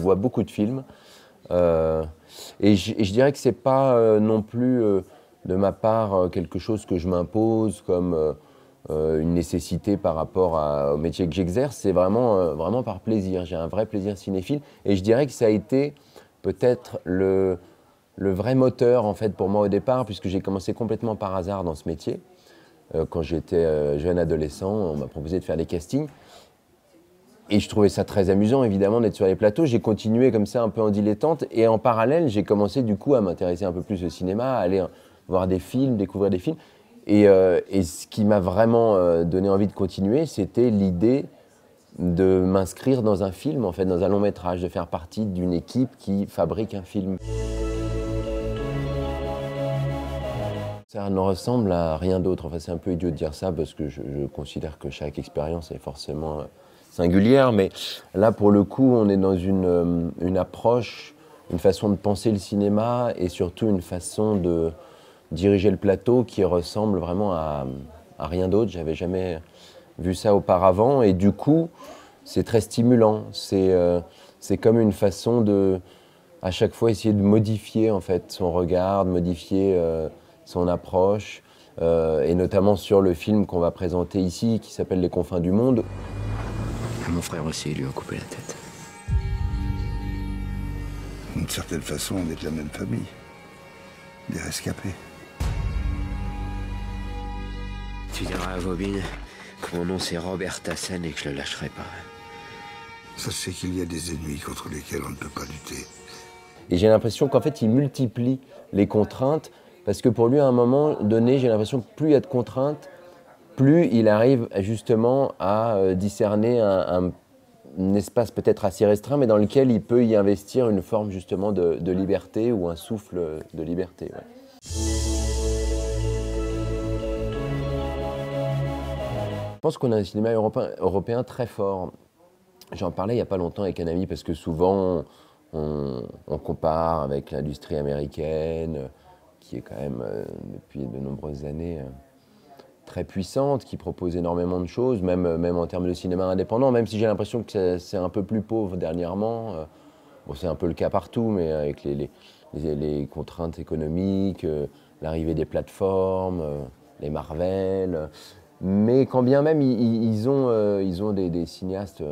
vois beaucoup de films. Et je dirais que c'est pas non plus de ma part quelque chose que je m'impose comme une nécessité par rapport au métier que j'exerce. C'est vraiment par plaisir. J'ai un vrai plaisir cinéphile. Et je dirais que ça a été peut-être le vrai moteur en fait, pour moi au départ, puisque j'ai commencé complètement par hasard dans ce métier. Quand j'étais jeune adolescent, on m'a proposé de faire des castings. Et je trouvais ça très amusant, évidemment, d'être sur les plateaux. J'ai continué comme ça, un peu en dilettante. Et en parallèle, j'ai commencé du coup à m'intéresser un peu plus au cinéma, à aller voir des films, découvrir des films. Et ce qui m'a vraiment donné envie de continuer, c'était l'idée de m'inscrire dans un film, en fait, dans un long métrage, de faire partie d'une équipe qui fabrique un film. Ça ne ressemble à rien d'autre. Enfin, c'est un peu idiot de dire ça parce que je considère que chaque expérience est forcément singulière. Mais là, pour le coup, on est dans une approche, une façon de penser le cinéma et surtout une façon de diriger le plateau qui ressemble vraiment à rien d'autre. J'avais jamais vu ça auparavant et du coup, c'est très stimulant. C'est comme une façon de, à chaque fois, essayer de modifier en fait son regard, de modifier son approche, et notamment sur le film qu'on va présenter ici, qui s'appelle Les confins du monde. Mon frère aussi, lui a coupé la tête. D'une certaine façon, on est de la même famille. Des rescapés. Tu diras à Bobine que mon nom c'est Robert Tassen et que je le lâcherai pas. Sachez qu'il y a des ennemis contre lesquels on ne peut pas lutter. Et j'ai l'impression qu'en fait, il multiplie les contraintes, parce que pour lui, à un moment donné, j'ai l'impression que plus il y a de contraintes, plus il arrive justement à discerner un espace peut-être assez restreint, mais dans lequel il peut y investir une forme justement de liberté ou un souffle de liberté. Ouais. Je pense qu'on a un cinéma européen très fort. J'en parlais il n'y a pas longtemps avec un ami parce que souvent on compare avec l'industrie américaine qui est quand même depuis de nombreuses années très puissante, qui propose énormément de choses, même en termes de cinéma indépendant, même si j'ai l'impression que c'est un peu plus pauvre dernièrement. Bon, c'est un peu le cas partout, mais avec les contraintes économiques, l'arrivée des plateformes, les Marvel. Mais quand bien même, ils ont des cinéastes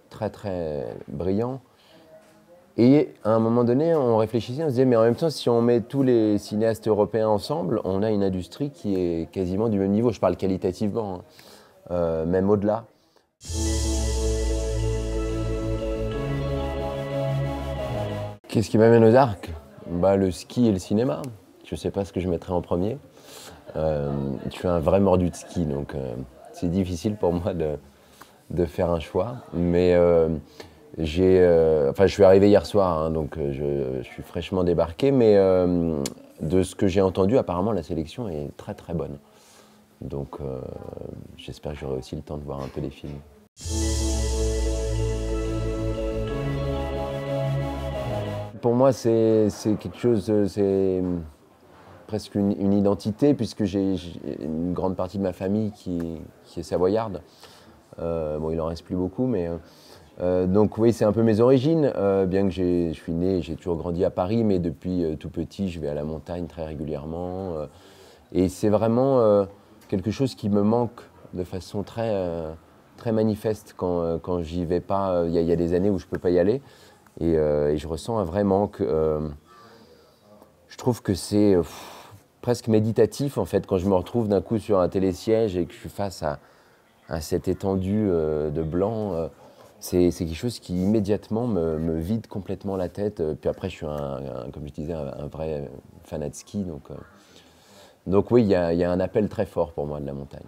très très brillants. Et à un moment donné, on réfléchissait, on se disait, mais en même temps, si on met tous les cinéastes européens ensemble, on a une industrie qui est quasiment du même niveau. Je parle qualitativement, hein, même au-delà. Qu'est-ce qui m'amène aux arcs? Bah, le ski et le cinéma. Je ne sais pas ce que je mettrais en premier. Je suis un vrai mordu de ski, donc c'est difficile pour moi de faire un choix. Mais je suis arrivé hier soir, hein, donc je suis fraîchement débarqué, mais de ce que j'ai entendu, apparemment la sélection est très très bonne. Donc j'espère que j'aurai aussi le temps de voir un peu des films. Pour moi, c'est quelque chose, c'est presque une identité, puisque j'ai une grande partie de ma famille qui est savoyarde. Bon, il en reste plus beaucoup, mais donc oui, c'est un peu mes origines, bien que je suis né, j'ai toujours grandi à Paris, mais depuis tout petit, je vais à la montagne très régulièrement. Et c'est vraiment quelque chose qui me manque de façon très manifeste quand j'y vais pas. Il y a des années où je peux pas y aller, et je ressens un vrai manque. Je trouve que c'est presque méditatif, en fait, quand je me retrouve d'un coup sur un télésiège et que je suis face à cette étendue de blanc. C'est quelque chose qui immédiatement me vide complètement la tête. Puis après, je suis, comme je disais, un vrai fanat de ski. Donc oui, il y a un appel très fort pour moi de la montagne.